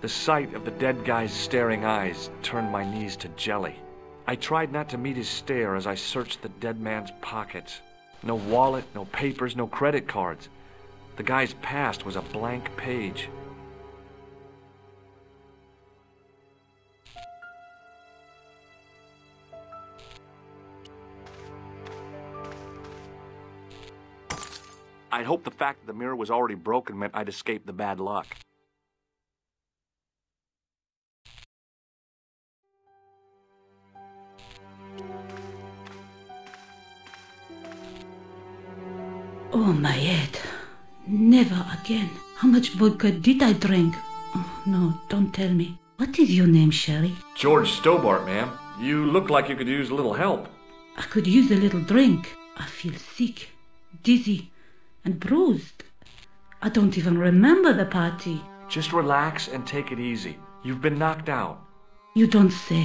The sight of the dead guy's staring eyes turned my knees to jelly. I tried not to meet his stare as I searched the dead man's pockets. No wallet, no papers, no credit cards. The guy's past was a blank page. I'd hoped the fact that the mirror was already broken meant I'd escaped the bad luck. Oh, my head. Never again. How much vodka did I drink? Oh, no, don't tell me. What is your name, Sherry? George Stobart, ma'am. You look like you could use a little help. I could use a little drink. I feel sick, dizzy, and bruised. I don't even remember the party. Just relax and take it easy. You've been knocked out. You don't say.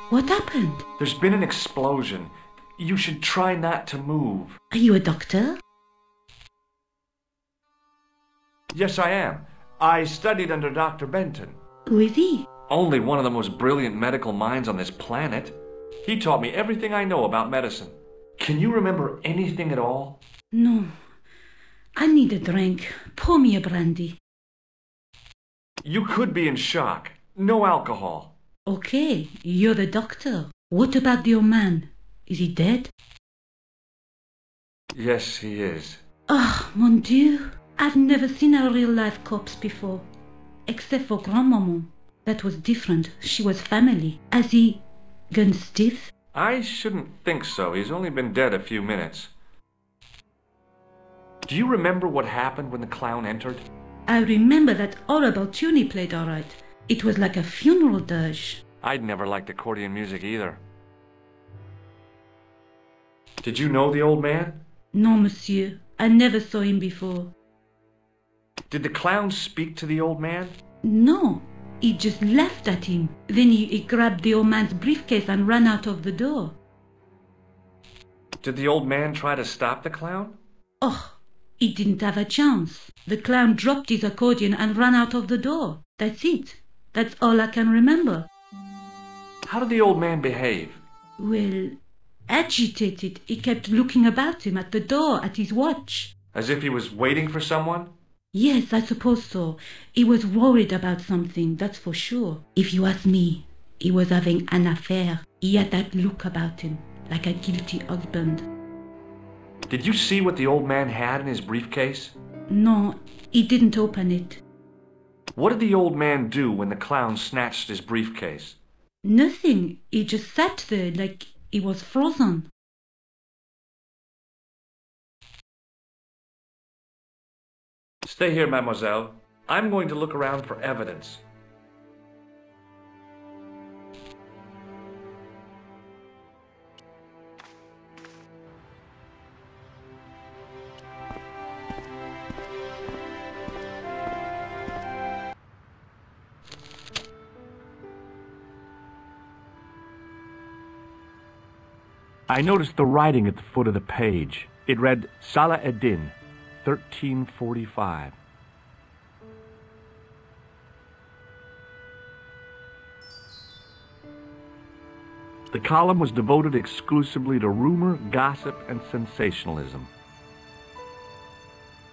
What happened? There's been an explosion. You should try not to move. Are you a doctor? Yes, I am. I studied under Dr. Benton. Who is he? Only one of the most brilliant medical minds on this planet. He taught me everything I know about medicine. Can you remember anything at all? No. I need a drink. Pour me a brandy. You could be in shock. No alcohol. Okay, you're the doctor. What about the old man? Is he dead? Yes, he is. Oh, mon Dieu. I've never seen a real-life corpse before. Except for Grandmaman. That was different. She was family. Has he gone stiff? I shouldn't think so. He's only been dead a few minutes. Do you remember what happened when the clown entered? I remember that horrible tune he played all right. It was like a funeral dirge. I'd never liked accordion music either. Did you know the old man? No, monsieur. I never saw him before. Did the clown speak to the old man? No. He just laughed at him. Then he grabbed the old man's briefcase and ran out of the door. Did the old man try to stop the clown? Oh, he didn't have a chance. The clown dropped his accordion and ran out of the door. That's it. That's all I can remember. How did the old man behave? Well, agitated. He kept looking about him at the door, at his watch. As if he was waiting for someone? Yes, I suppose so. He was worried about something, that's for sure. If you ask me, he was having an affair. He had that look about him, like a guilty husband. Did you see what the old man had in his briefcase? No, he didn't open it. What did the old man do when the clown snatched his briefcase? Nothing. He just sat there like he was frozen. Stay here, mademoiselle. I'm going to look around for evidence. I noticed the writing at the foot of the page. It read, Salah Eddin, 1345. The column was devoted exclusively to rumor, gossip, and sensationalism.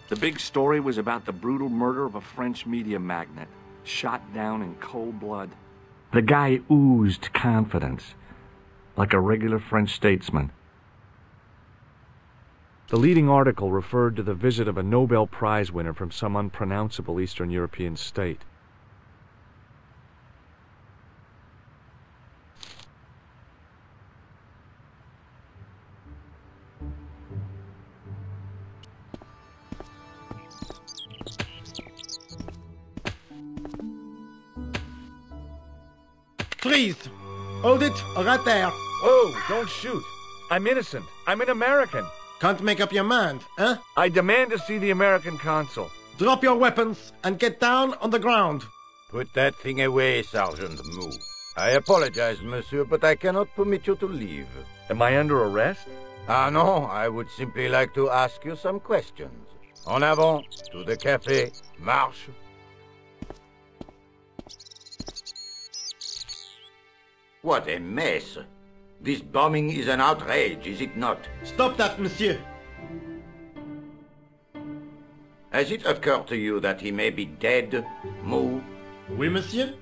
The big story was about the brutal murder of a French media magnate, shot down in cold blood. The guy oozed confidence, like a regular French statesman. The leading article referred to the visit of a Nobel Prize winner from some unpronounceable Eastern European state. Please, hold it right there. Oh, don't shoot. I'm innocent. I'm an American. Can't make up your mind, huh? I demand to see the American consul. Drop your weapons and get down on the ground. Put that thing away, Sergeant. Move. I apologize, monsieur, but I cannot permit you to leave. Am I under arrest? Ah, no, I would simply like to ask you some questions. En avant, to the café, marche. What a mess. This bombing is an outrage, is it not? Stop that, monsieur. Has it occurred to you that he may be dead, Moo? Oui, monsieur.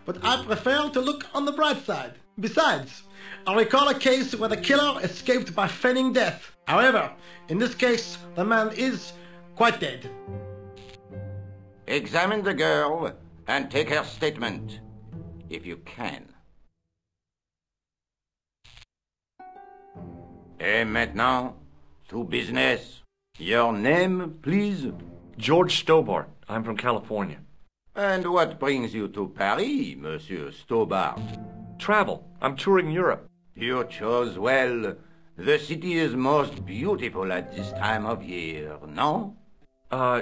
But I prefer to look on the bright side. Besides, I recall a case where the killer escaped by feigning death. However, in this case, the man is quite dead. Examine the girl and take her statement, if you can. Et maintenant, to business. Your name, please? George Stobart. I'm from California. And what brings you to Paris, Monsieur Stobart? Travel. I'm touring Europe. You chose well. The city is most beautiful at this time of year, no?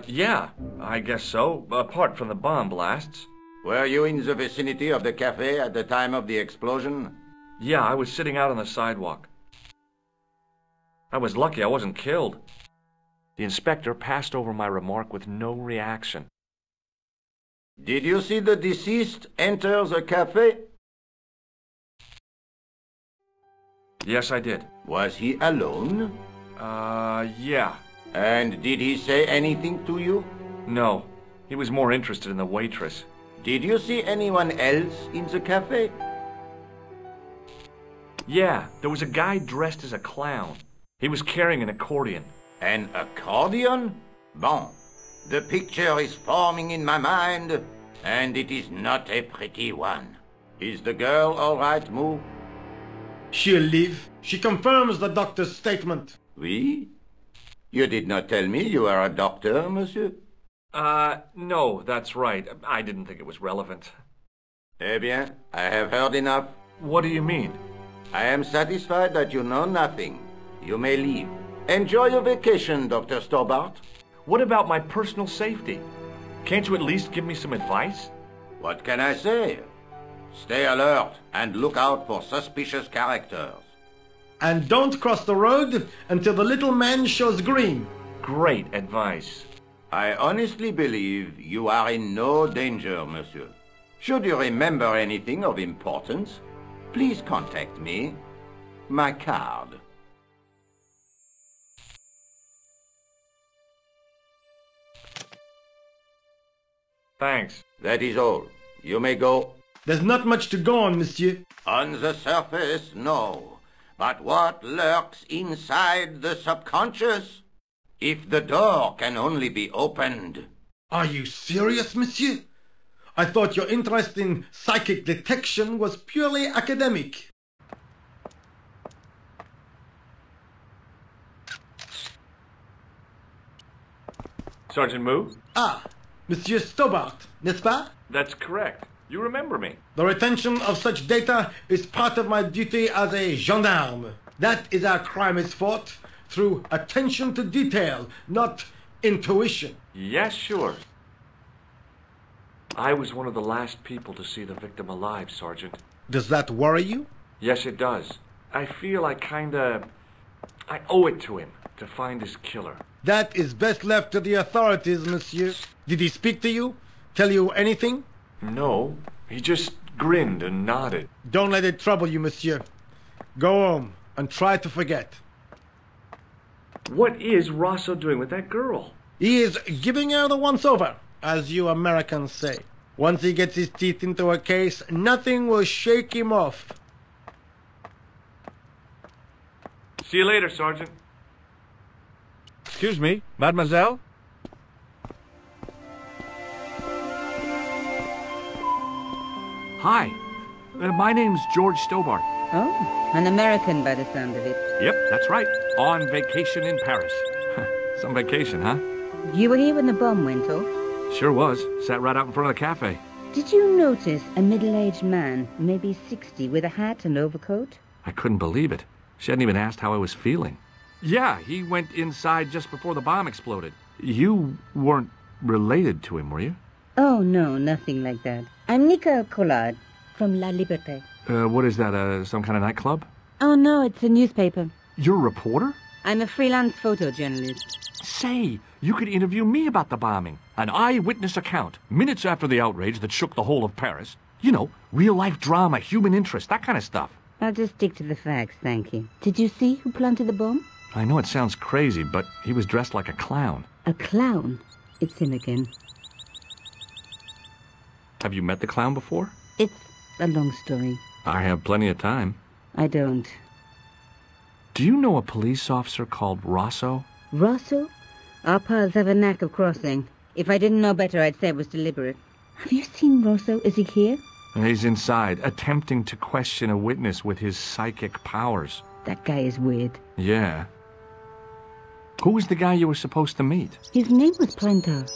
Yeah, I guess so, apart from the bomb blasts. Were you in the vicinity of the cafe at the time of the explosion? Yeah, I was sitting out on the sidewalk. I was lucky I wasn't killed. The inspector passed over my remark with no reaction. Did you see the deceased enter the cafe? Yes, I did. Was he alone? Yeah. And did he say anything to you? No, he was more interested in the waitress. Did you see anyone else in the cafe? Yeah, there was a guy dressed as a clown. He was carrying an accordion. An accordion? Bon. The picture is forming in my mind, and it is not a pretty one. Is the girl all right, Moo? She'll live. She confirms the doctor's statement. Oui? You did not tell me you are a doctor, monsieur? No, that's right. I didn't think it was relevant. Eh bien, I have heard enough. What do you mean? I am satisfied that you know nothing. You may leave. Enjoy your vacation, Dr. Stobart. What about my personal safety? Can't you at least give me some advice? What can I say? Stay alert and look out for suspicious characters. And don't cross the road until the little man shows green. Great advice. I honestly believe you are in no danger, monsieur. Should you remember anything of importance, please contact me. My card. Thanks. That is all. You may go. There's not much to go on, monsieur. On the surface, no. But what lurks inside the subconscious? If the door can only be opened. Are you serious, monsieur? I thought your interest in psychic detection was purely academic. Sergeant Moo? Ah, Monsieur Stobart, n'est-ce pas? That's correct. You remember me. The retention of such data is part of my duty as a gendarme. That is how crime is fought, through attention to detail, not intuition. Yes, sure. I was one of the last people to see the victim alive, Sergeant. Does that worry you? Yes, it does. I feel I owe it to him to find his killer. That is best left to the authorities, monsieur. Did he speak to you? Tell you anything? No, he just grinned and nodded. Don't let it trouble you, monsieur. Go home and try to forget. What is Rosso doing with that girl? He is giving her the once-over, as you Americans say. Once he gets his teeth into a case, nothing will shake him off. See you later, Sergeant. Excuse me, mademoiselle? Hi, my name's George Stobart. Oh, an American by the sound of it. Yep, that's right. On vacation in Paris. Some vacation, huh? You were here when the bomb went off? Sure was. Sat right out in front of the cafe. Did you notice a middle-aged man, maybe 60, with a hat and overcoat? I couldn't believe it. She hadn't even asked how I was feeling. Yeah, he went inside just before the bomb exploded. You weren't related to him, were you? Oh, no, nothing like that. I'm Nicole Collard from La Liberté. What is that, some kind of nightclub? Oh, no, it's a newspaper. You're a reporter? I'm a freelance photojournalist. Say, you could interview me about the bombing. An eyewitness account, minutes after the outrage that shook the whole of Paris. You know, real-life drama, human interest, that kind of stuff. I'll just stick to the facts, thank you. Did you see who planted the bomb? I know it sounds crazy, but he was dressed like a clown. A clown? It's him again. Have you met the clown before? It's a long story. I have plenty of time. I don't. Do you know a police officer called Rosso? Rosso? Our paths have a knack of crossing. If I didn't know better, I'd say it was deliberate. Have you seen Rosso? Is he here? He's inside, attempting to question a witness with his psychic powers. That guy is weird. Yeah. Who was the guy you were supposed to meet? His name was Plantar.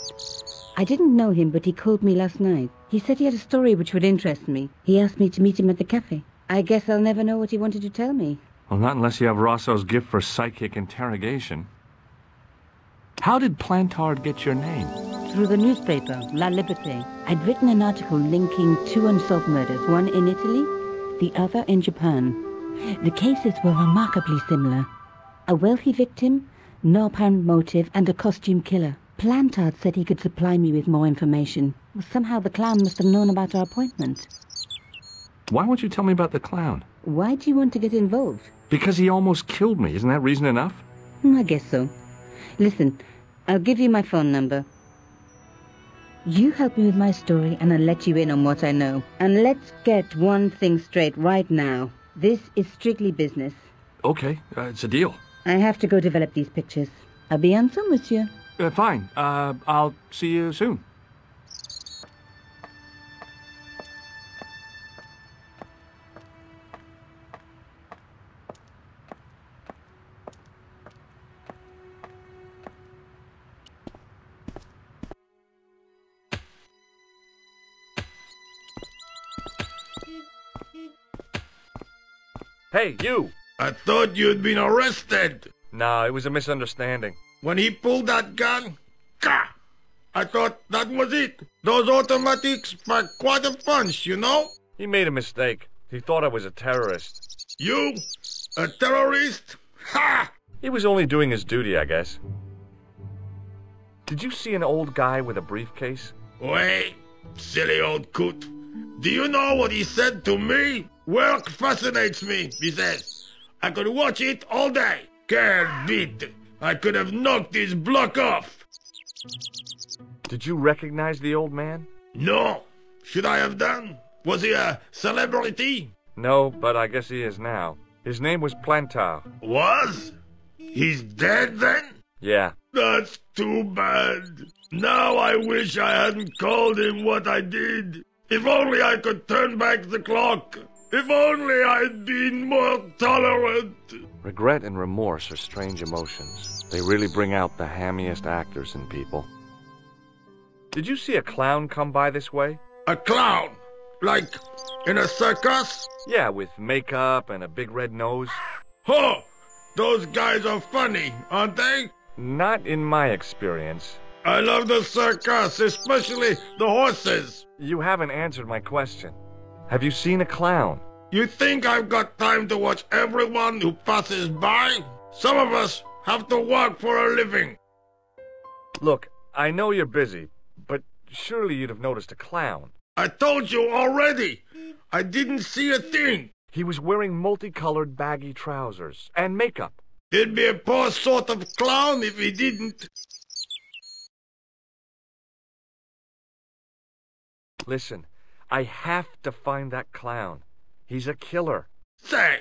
I didn't know him, but he called me last night. He said he had a story which would interest me. He asked me to meet him at the cafe. I guess I'll never know what he wanted to tell me. Well, not unless you have Rosso's gift for psychic interrogation. How did Plantard get your name? Through the newspaper, La Liberté. I'd written an article linking two unsolved murders, one in Italy, the other in Japan. The cases were remarkably similar. A wealthy victim, no apparent motive, and a costume killer. Plantard said he could supply me with more information. Well, somehow the clown must have known about our appointment. Why won't you tell me about the clown? Why do you want to get involved? Because he almost killed me. Isn't that reason enough? I guess so. Listen, I'll give you my phone number. You help me with my story and I'll let you in on what I know. And let's get one thing straight right now. This is strictly business. Okay, it's a deal. I have to go develop these pictures. À bientôt, monsieur. Fine. I'll see you soon. Hey, you! I thought you'd been arrested. Nah, it was a misunderstanding. When he pulled that gun, gah! I thought that was it. Those automatics pack quite a punch, you know? He made a mistake. He thought I was a terrorist. You? A terrorist? Ha! He was only doing his duty, I guess. Did you see an old guy with a briefcase? Wait, silly old coot. Do you know what he said to me? Work fascinates me, he says. I could watch it all day. Quel vide. I could have knocked his block off. Did you recognize the old man? No. Should I have done? Was he a celebrity? No, but I guess he is now. His name was Plantard. Was? He's dead then? Yeah. That's too bad. Now I wish I hadn't called him what I did. If only I could turn back the clock. If only I'd been more tolerant. Regret and remorse are strange emotions. They really bring out the hammiest actors in people. Did you see a clown come by this way? A clown? Like in a circus? Yeah, with makeup and a big red nose. Huh! Those guys are funny, aren't they? Not in my experience. I love the circus, especially the horses. You haven't answered my question. Have you seen a clown? You think I've got time to watch everyone who passes by? Some of us have to work for a living. Look, I know you're busy, but surely you'd have noticed a clown. I told you already. I didn't see a thing. He was wearing multicolored baggy trousers and makeup. He'd be a poor sort of clown if he didn't. Listen, I have to find that clown. He's a killer. Say,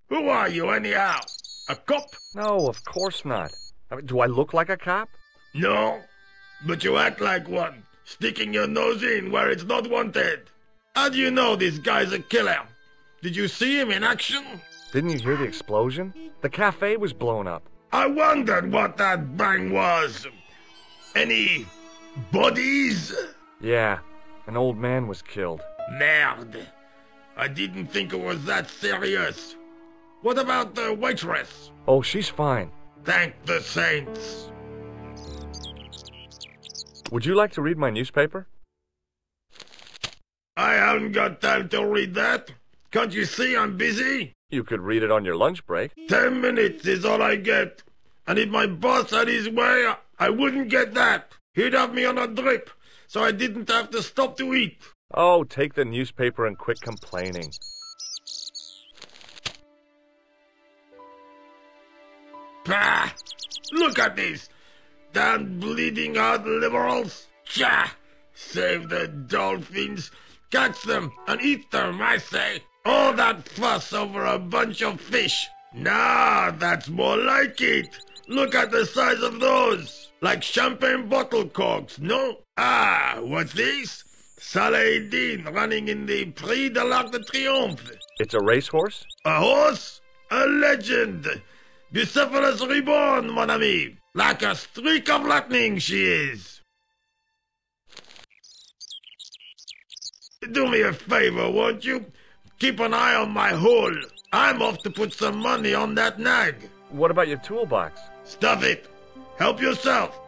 who are you anyhow? A cop? No, of course not. I mean, do I look like a cop? No, but you act like one, sticking your nose in where it's not wanted. How do you know this guy's a killer? Did you see him in action? Didn't you hear the explosion? The cafe was blown up. I wondered what that bang was. Any bodies? Yeah, an old man was killed. Merde. I didn't think it was that serious. What about the waitress? Oh, she's fine. Thank the saints. Would you like to read my newspaper? I haven't got time to read that. Can't you see I'm busy? You could read it on your lunch break. 10 minutes is all I get. And if my boss had his way, I wouldn't get that. He'd have me on a drip, so I didn't have to stop to eat. Oh, take the newspaper and quit complaining. Pah! Look at this! Damn bleeding out liberals! Tcha! Save the dolphins, catch them and eat them, I say! All that fuss over a bunch of fish! Nah, that's more like it! Look at the size of those! Like champagne bottle corks, no? Ah, what's this? Saladin running in the Prix de l'Arc de Triomphe. It's a racehorse? A horse? A legend! Bucephalus reborn, mon ami! Like a streak of lightning she is! Do me a favor, won't you? Keep an eye on my hole. I'm off to put some money on that nag. What about your toolbox? Stuff it. Help yourself.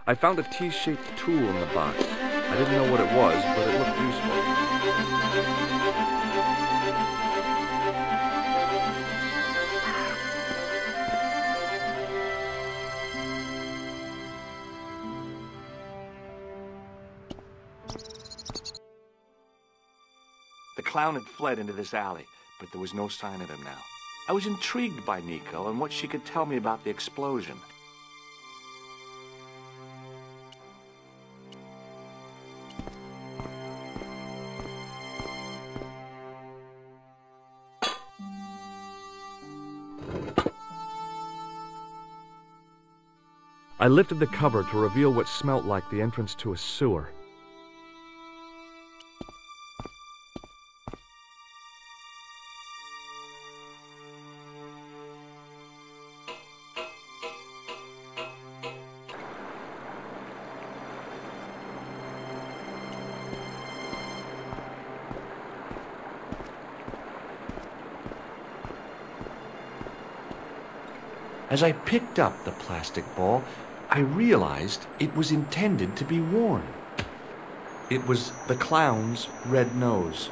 I found a T-shaped tool in the box. I didn't know what it was, but it looked useful. The clown had fled into this alley, but there was no sign of him now. I was intrigued by Nico and what she could tell me about the explosion. I lifted the cover to reveal what smelt like the entrance to a sewer. As I picked up the plastic ball, I realized it was intended to be worn. It was the clown's red nose.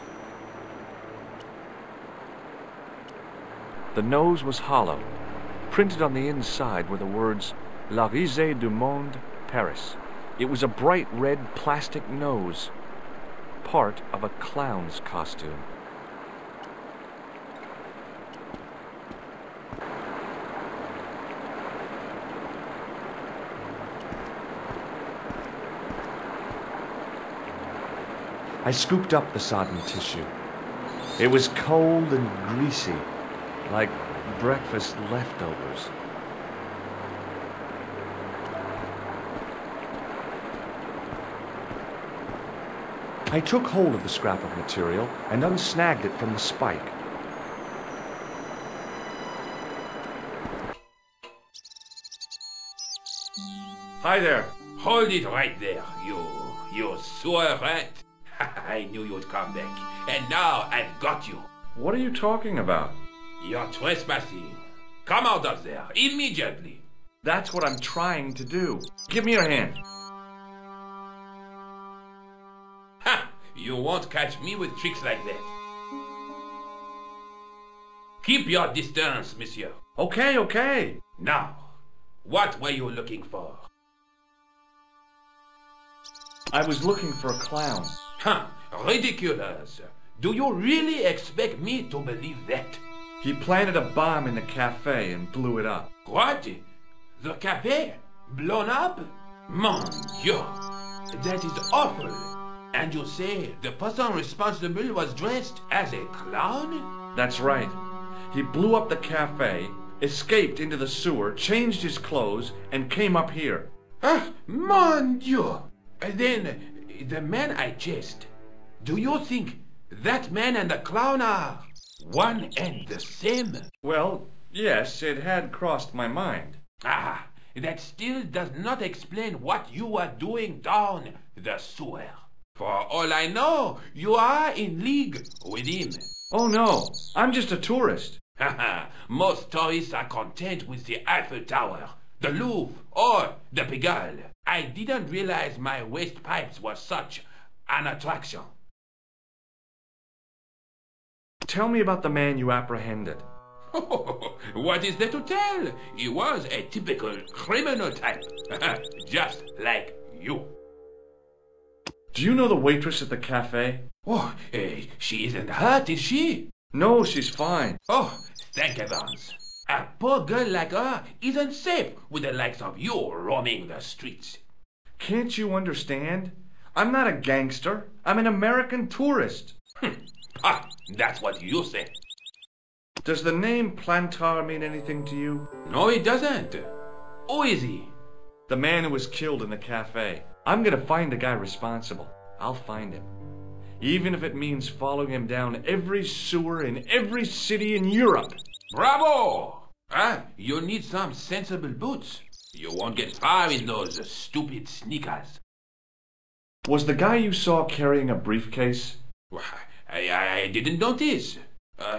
The nose was hollow. Printed on the inside were the words, La Risée du Monde, Paris. It was a bright red plastic nose, part of a clown's costume. I scooped up the sodden tissue. It was cold and greasy, like breakfast leftovers. I took hold of the scrap of material and unsnagged it from the spike. Hi there. Hold it right there, you sewer rat. I knew you'd come back, and now I've got you. What are you talking about? You're trespassing. Come out of there, immediately. That's what I'm trying to do. Give me your hand. Ha! You won't catch me with tricks like that. Keep your distance, monsieur. Okay, okay. Now, what were you looking for? I was looking for a clown. Huh, ridiculous. Do you really expect me to believe that? He planted a bomb in the cafe and blew it up. What? The cafe? Blown up? Mon Dieu, that is awful. And you say the person responsible was dressed as a clown? That's right. He blew up the cafe, escaped into the sewer, changed his clothes, and came up here. Ah, mon Dieu. Then, the man I chased, do you think that man and the clown are one and the same? Well, yes, it had crossed my mind. Ah, that still does not explain what you are doing down the sewer. For all I know, you are in league with him. Oh no, I'm just a tourist. Haha, most tourists are content with the Eiffel Tower, the Louvre, or the Pigalle. I didn't realize my waste pipes were such an attraction. Tell me about the man you apprehended. What is there to tell? He was a typical criminal type. Just like you. Do you know the waitress at the cafe? Oh, she isn't hurt, is she? No, she's fine. Oh, thank heavens. A poor girl like her isn't safe with the likes of you roaming the streets. Can't you understand? I'm not a gangster. I'm an American tourist. That's what you say. Does the name Plantar mean anything to you? No, it doesn't. Who is he? The man who was killed in the cafe. I'm gonna find the guy responsible. I'll find him. Even if it means following him down every sewer in every city in Europe. Bravo! You need some sensible boots. You won't get far in those stupid sneakers. Was the guy you saw carrying a briefcase? I didn't notice.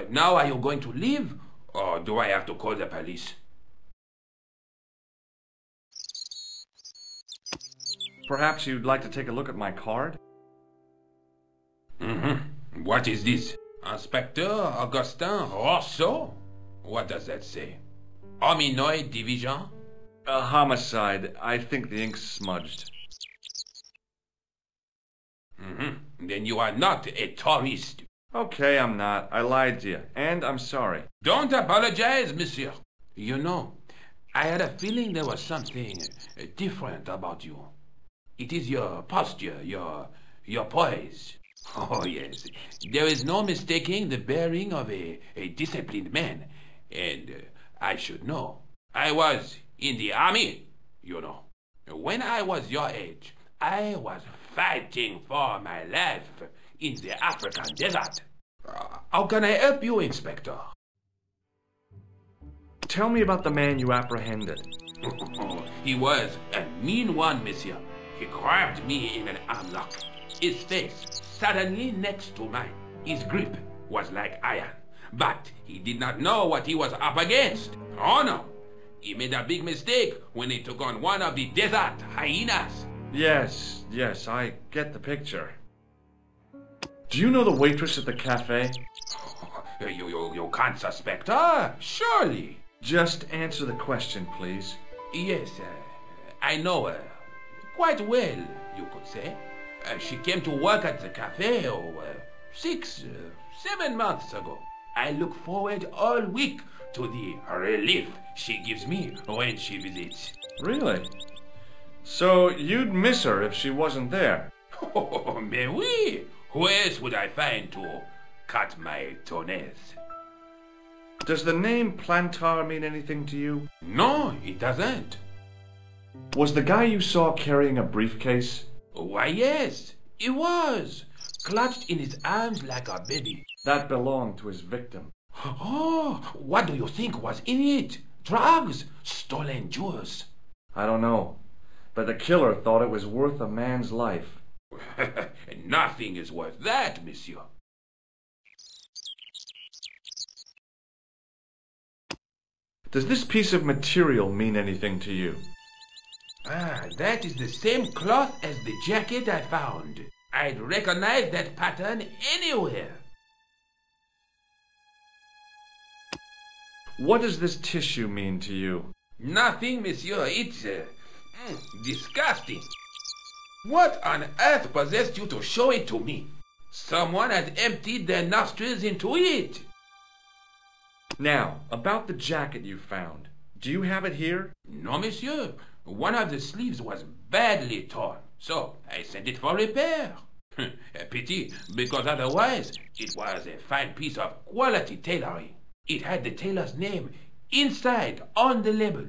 Now are you going to leave? Or do I have to call the police? Perhaps you'd like to take a look at my card? What is this? Inspector Augustin Rousseau? What does that say? Hominoid Division? A homicide. I think the ink's smudged. Then you are not a tourist. Okay, I'm not. I lied to you, and I'm sorry. Don't apologize, monsieur. You know, I had a feeling there was something different about you. It is your posture, your poise. Oh, yes. There is no mistaking the bearing of a disciplined man. And I should know. I was in the army, you know. When I was your age, I was fighting for my life in the African desert. How can I help you, Inspector? Tell me about the man you apprehended. He was a mean one, monsieur. He grabbed me in an arm lock. His face suddenly next to mine. His grip was like iron. But he did not know what he was up against. Oh no! He made a big mistake when he took on one of the desert hyenas. Yes, I get the picture. Do you know the waitress at the cafe? You can't suspect her, surely. Just answer the question, please. Yes, I know her. Quite well, you could say. She came to work at the cafe 7 months ago. I look forward all week to the relief she gives me when she visits. Really? So you'd miss her if she wasn't there? Oh, mais oui! Who else would I find to cut my toenails? Does the name Plantar mean anything to you? No, it doesn't. Was the guy you saw carrying a briefcase? Why, yes, he was. Clutched in his arms like a baby. That belonged to his victim. Oh, what do you think was in it? Drugs? Stolen jewels? I don't know. But the killer thought it was worth a man's life. Nothing is worth that, monsieur. Does this piece of material mean anything to you? That is the same cloth as the jacket I found. I'd recognize that pattern anywhere. What does this tissue mean to you? Nothing, monsieur. It's disgusting. What on earth possessed you to show it to me? Someone has emptied their nostrils into it. Now, about the jacket you found. Do you have it here? No, monsieur. One of the sleeves was badly torn, so I sent it for repair. A pity, because otherwise it was a fine piece of quality tailoring. It had the tailor's name inside on the label.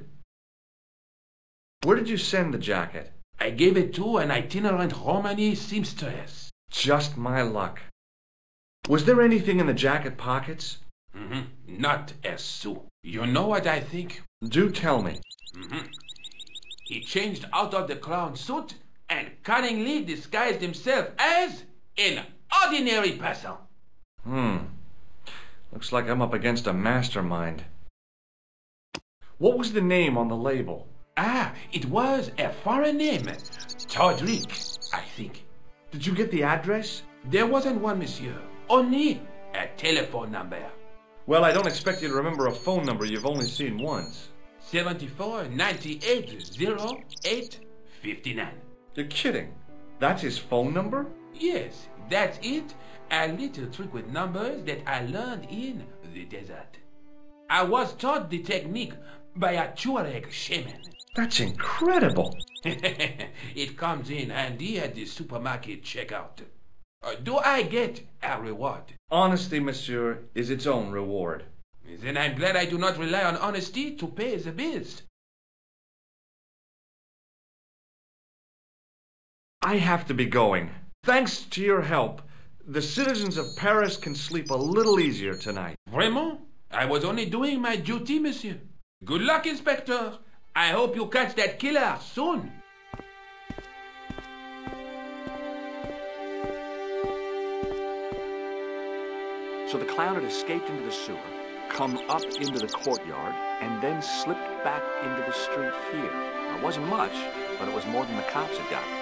Where did you send the jacket? I gave it to an itinerant Romany seamstress. Just my luck. Was there anything in the jacket pockets? Not a sou. You know what I think? Do tell me. He changed out of the clown suit and cunningly disguised himself as an ordinary person. Looks like I'm up against a mastermind. What was the name on the label? It was a foreign name. Todrick, I think. Did you get the address? There wasn't one, monsieur. Only a telephone number. Well, I don't expect you to remember a phone number you've only seen once. 74 98 08 59. You're kidding. That's his phone number? Yes, that's it. A little trick with numbers that I learned in the desert. I was taught the technique by a Tuareg shaman. That's incredible. It comes in handy at the supermarket checkout. Do I get a reward? Honesty, monsieur, is its own reward. Then I'm glad I do not rely on honesty to pay the bills. I have to be going. Thanks to your help, the citizens of Paris can sleep a little easier tonight. Vraiment? I was only doing my duty, monsieur. Good luck, Inspector. I hope you catch that killer soon. So the clown had escaped into the sewer, come up into the courtyard, and then slipped back into the street here. It wasn't much, but it was more than the cops had got.